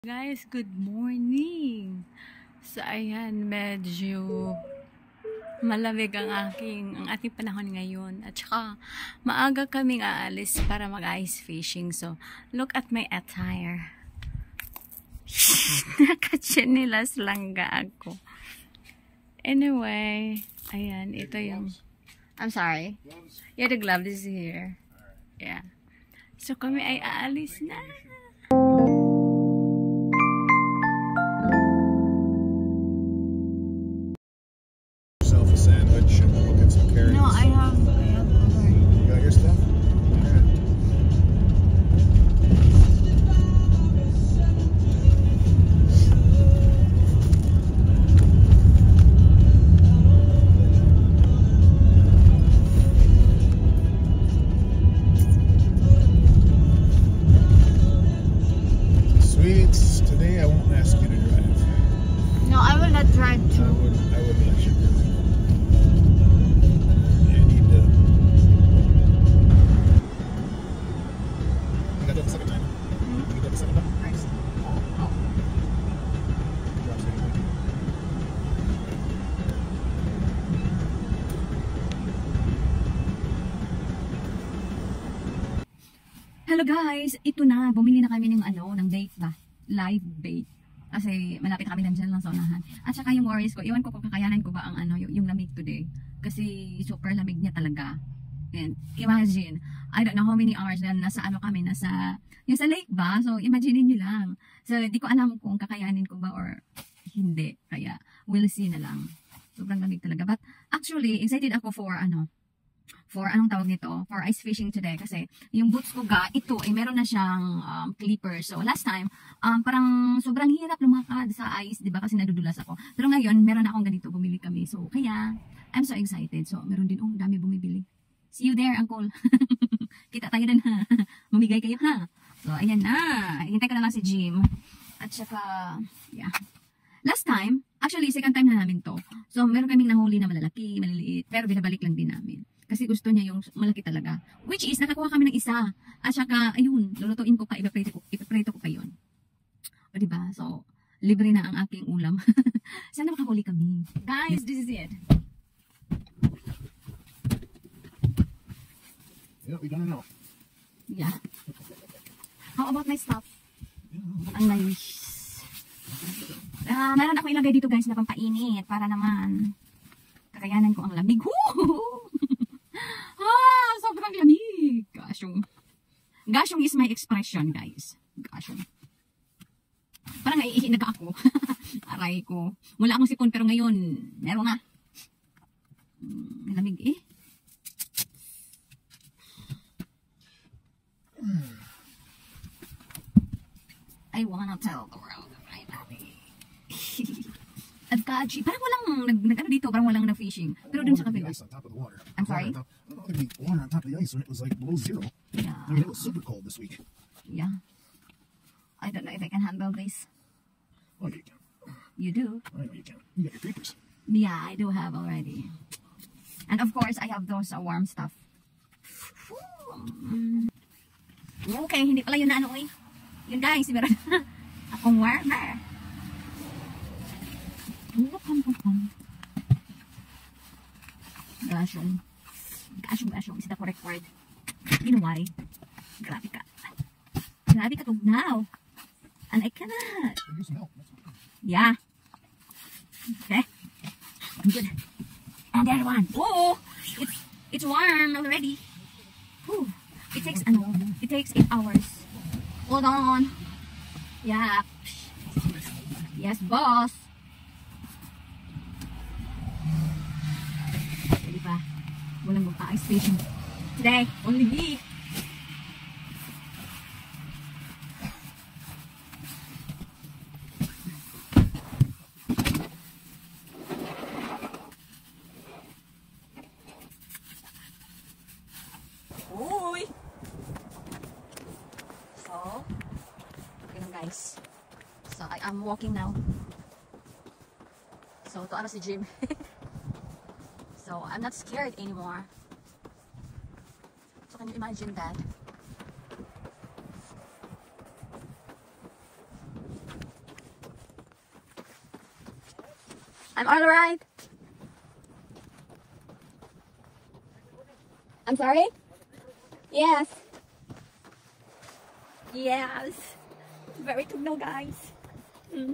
Guys, good morning! So, ayan, medyo malamig ang ating panahon ngayon. At saka, maaga kaming aalis para mag-ice fishing. So, look at my attire. Nakatsinilas lang ako. Anyway, ayan, ito yung... I'm sorry. Yeah, the glove is here. Yeah. So, kami ay aalis na. No, I have You got your stuff? Alright. Sweets, today I won't ask you to drive. No, I will not drive I too. would let you drive. Hello guys, ito na, bumili na kami ng ng bait ba? Live bait. Kasi malapit na kami nandiyan lang sa unahan. At saka yung worries ko, iwan ko kung kakayanan ko ba ang yung lamig today. Kasi super lamig niya talaga. And imagine, I don't know how many hours na nasa kami, yung sa lake ba? So imagine niyo lang. So hindi ko alam kung kakayanin ko ba or hindi. Kaya we'll see na lang. Sobrang lamig talaga. But actually, excited ako for anong tawag nito, for ice fishing today kasi yung boots ko ito ay meron na siyang clipper. So last time, parang sobrang hirap lumakad sa ice, 'di ba? Kasi nadudulas ako. Pero ngayon, meron na akong ganito, bumili kami. So kaya I'm so excited. So meron din dami bumibili. See you there, Uncle. Kita tayo din ha. Mamigay kayo ha. So ayan na. Hintay ko na lang si Jim. At saka yeah. Last time, actually second time na namin to. So meron kaming nahuli na malalaki, maliliit, pero binabalik lang din namin. Kasi gusto niya yung malaki talaga. Which is, nakakuha kami ng isa. At saka, ayun, lulutuin ko pa, ipaprito ko pa yun. O diba? So, libre na ang aking ulam. Sana makahuli kami. Guys, this is it. Yeah, we don't know. Yeah. How about my stuff? Ang nice. Meron ako ilagay dito guys na pampainit para naman kakayanan ko ang lamig. Sobrang lamig. Gasyong is my expression, guys. Gasyong. Parang naiihi na ako. Aray ko. Wala akong sipon pero ngayon, meron na. Lamig eh. I wanna tell the world that I'm happy. Adkaji. Parang walang dito, parang walang na-fishing. Pero dun sa kabila. I'm sorry? I thought there'd be water on top of the ice when it was like below zero. Yeah. I mean, it was super cold this week. Yeah. I don't know if I can handle this. Oh, you can. You do? I know you can. You got your papers. Yeah, I do have already. And of course, I have those warm stuff. Okay, hindi pala yun na ano eh. Yun guys, meron akong warmer. Gasyong. Is the correct word? Ginuwari. Grabe ka. Grabe ka tugnaw. And I cannot. Yeah. Okay. I'm good. And the other one. Oh, it's warm already. Whew. It takes 8 hours. Hold on. Yeah. Yes, boss. Diba? Walang magpa-ice fishing today. Only me. Uy! So, yun guys. So, I am walking now. So, to si Jim. So, I'm not scared anymore. So, can you imagine that? I'm all right. I'm sorry? Yes. Yes. Very tugnaw, guys. Mm.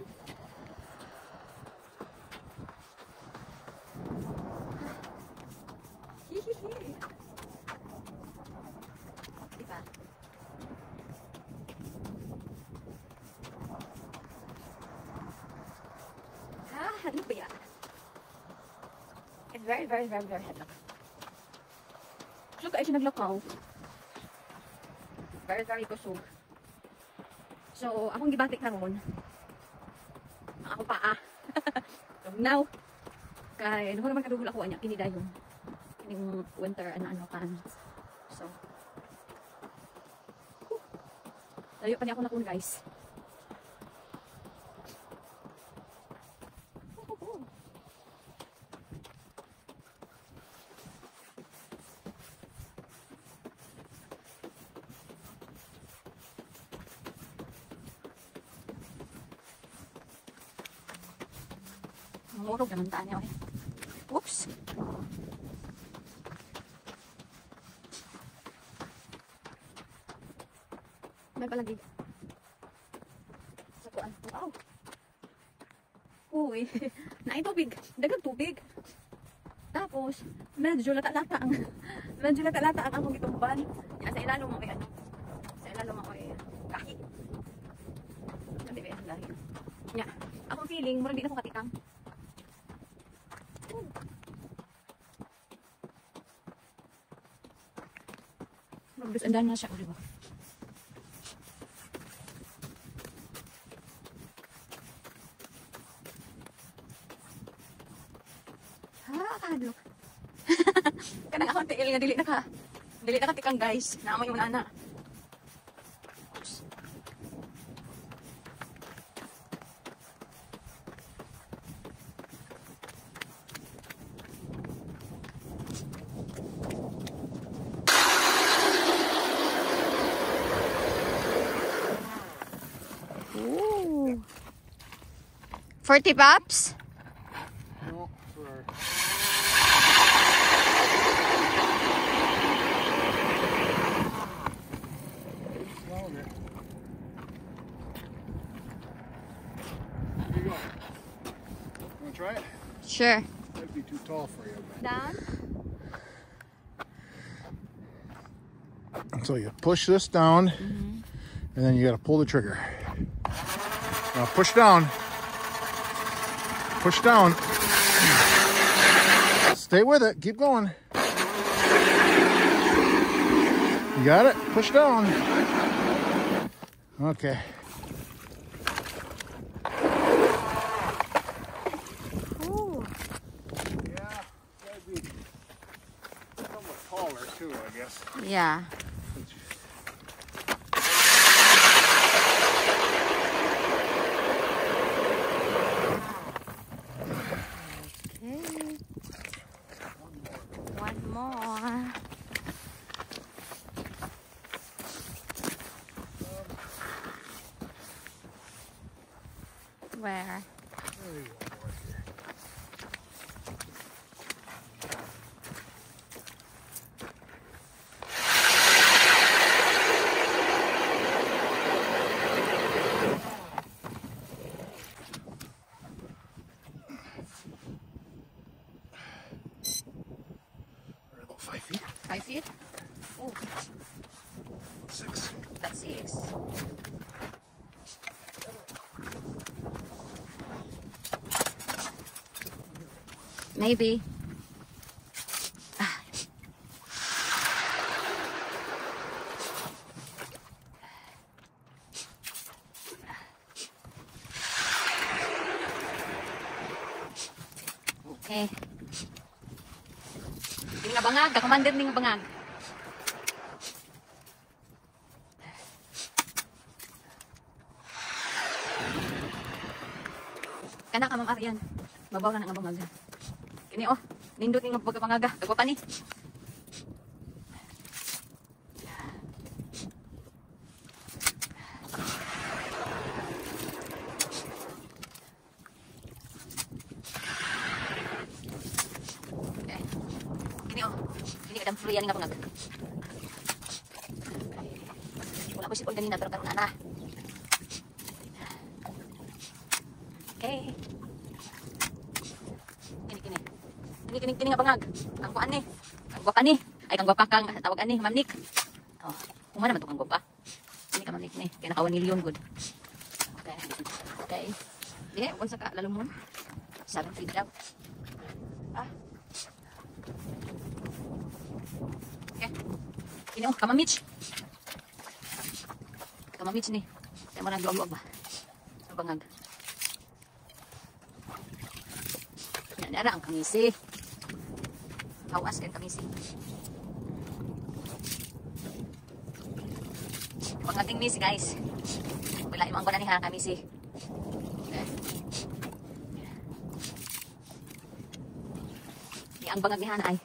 Diba? Ano ba yan? It's very headlock. Kusog kayo siya naglakaw. Very kusog. So, akong gibatik na ron. Ang akong paa. Now, kaya ano naman kadugol ako niya, kinida yung winter ano pants. So, layo pa niya ako nakun, guys. Murog naman taan niya, okay? Oops! May palagi. Sa kuan. Wow! Uy! Naay tubig. Dagang tubig. Tapos, medyo lata-lata ang akong gitumban. Yan, sa ilalong mo ay ano? Sa ilalong mo ay kaki. Hindi ba yan? Dahil. Yan. Akong feeling, murag di na akong katikang. Andan na siya, di ba? Look. Kanang akong tiil nga dili na tikang, guys. Naamoy yung nana. Ooh. 40 pops? No, for... Here you go. Want to try it? Sure. That'd be too tall for you. Down? So you push this down, and then you got to pull the trigger. Now push down. Push down. Stay with it. Keep going. You got it? Push down. Okay. Ooh. Yeah, that'd be somewhat taller too, I guess. Yeah. Okay. One more. Where? Maybe one more here. Or about 5 feet. 5 feet? Oh, 6. that's 6. Maybe. Okay. Yung nga bangag, kakomanded ning bangag. Kana ka Ma'am Arian. Mabaw na nga bangag. Kini oh, nindot ning pagkapangaga, dagwa pa ni. free yan nga pangag. Wala ko sipol ganina pero karoon na. Okay. Kini nga pangag. Ang kuan ni. Ang gwapa ni. Ay kang gwapa kang tawag ani, Ma'am Nick. Oh, kumana man to kang gwapa. Ini ka Ma'am Nick ni. Kaya naka 1 million good. Okay. Okay. Di, unsa ka lalong mo? 7 feet daw. Ah. Okay. Kini oh, kamamich. Kamamich ni. Kaya mo nagluwag ba? Ang bangag. Yan, nara ang kamisi. Awas kay kamisi. Pangating misi guys. Wala imong ko na ni ha kamisi. Okay. Di ang bangag ni Hana ay.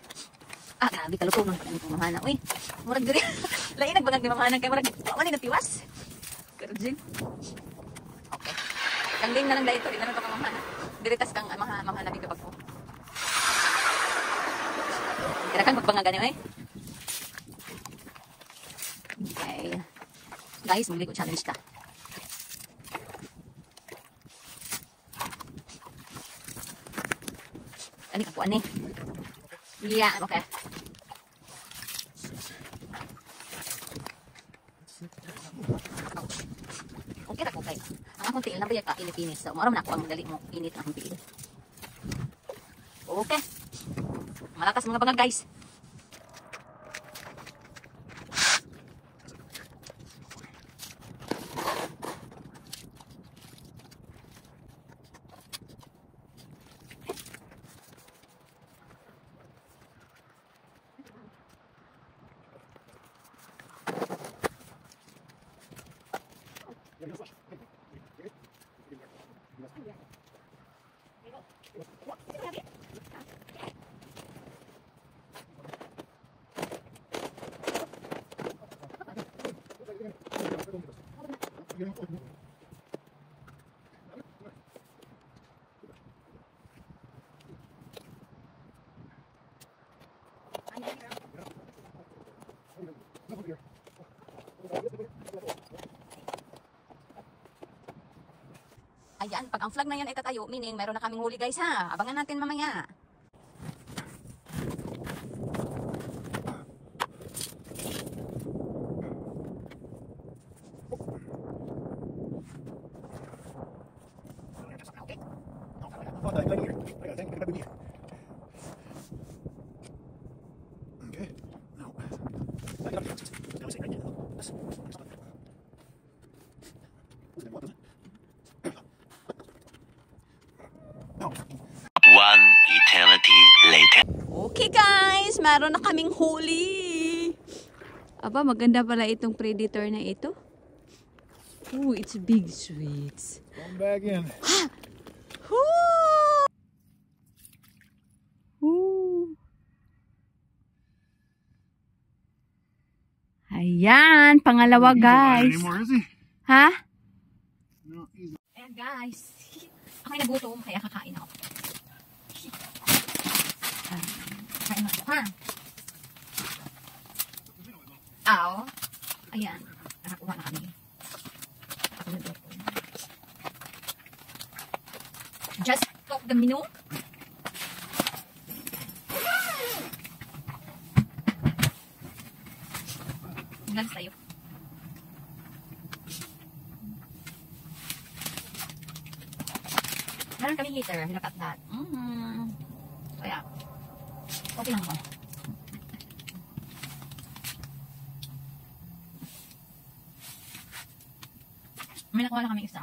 Ah, grabe kalukong ng pagkain ng Hana. Uy, murag diri. Lain nagbangag ni Hana kay murag wala ni natiwas. Karjin. Okay. Kanding na lang dahil ito. Di na lang ito kang Hana. Diritas kang mga nabi kapag po. Kira kan magbangag ganyo eh. Okay. Guys, muli ko challenge ta. Ani kapuan ni. Yeah, okay. Okay ra ko kay. Ang akong tiil na ba ka init-init. So, maro na ako ang dali mo init ang tiil. Okay. Malakas mga bangag guys. Ayan, pag ang flag na yan ay tatayo, meaning mayroon na kaming huli guys ha. Abangan natin mamaya. One eternity later. Okay guys, meron na kaming huli. Aba, maganda pala itong predator na ito. Ooh, it's big sweets. Come back in. Ayan, pangalawa guys. Anymore, is he? Ha? No, he's Ayan guys. Ako'y nagutom, kaya kakain ako. Kain ako ha. Aw. Ayan. Nakakuha na kami. Just cook the menu. Ilan tayo? Meron kami heater. Look at that. Kaya, okay lang ko. May nakuha na kami isa.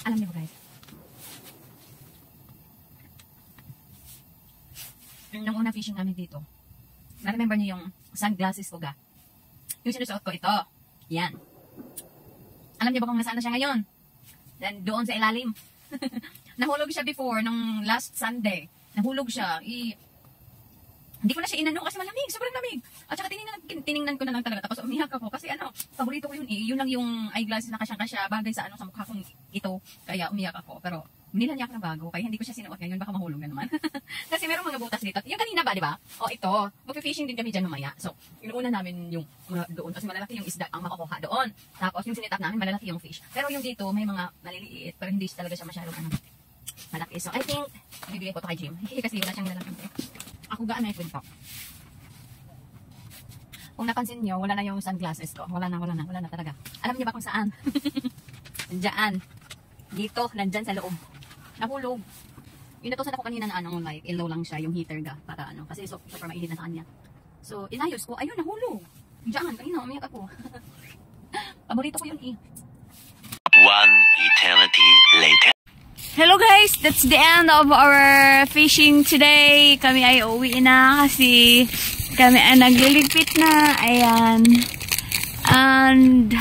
Alam niyo ba guys? Nung una fishing namin dito, na-remember niyo yung sunglasses ko ga? Yung sinusuot ko ito. Yan. Alam niyo ba kung nasaan na siya ngayon? Dan doon sa ilalim. Nahulog siya before, nung last Sunday. Nahulog siya. Hindi ko na siya inano kasi malamig, sobrang lamig. At saka tiningnan ko na lang talaga. Tapos umiyak ako kasi paborito ko yun eh. Yun lang yung eyeglasses na kasyang-kasya, bagay sa sa mukha kong ito. Kaya umiyak ako. Pero binila niya ako ng bago, kaya hindi ko siya sinuot ngayon, baka mahulog na naman. Kasi merong mga butas dito. Yung kanina ba, di ba? O ito, mag-fishing din kami dyan mamaya. So, inuuna namin yung doon kasi malalaki yung isda ang makukuha doon. Tapos yung sinitap namin, malalaki yung fish. Pero yung dito, may mga maliliit, pero hindi talaga siya masyadong malaki. So, I think, bibigay ko ito kay Jim. Kasi wala siyang lalaki. Ako gaan na yung to. Kung napansin nyo, wala na yung sunglasses ko. Wala na talaga. Alam niyo ba kung saan? Diyan. Dito, nandyan sa loob. Nahulog. Inutosan ako kanina na like, ilaw lang siya, yung heater ga, para kasi super mainit na sa kanya. So, inayos ko, ayun, nahulog. Diyan, kanina, umiyak ako. Paborito ko yun eh. One eternity later. Hello guys, that's the end of our fishing today. Kami ay uuwi na kasi kami ay nagliligpit na. Ayan. And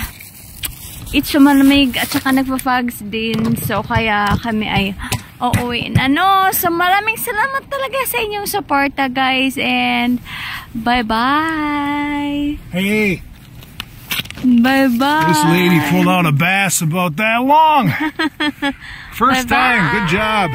it's malamig at saka nagpa-fogs din. So kaya kami ay uuwi na. So maraming salamat talaga sa inyong suporta guys. And bye-bye. Hey. Bye-bye. This lady pulled out a bass about that long. First time. Good job.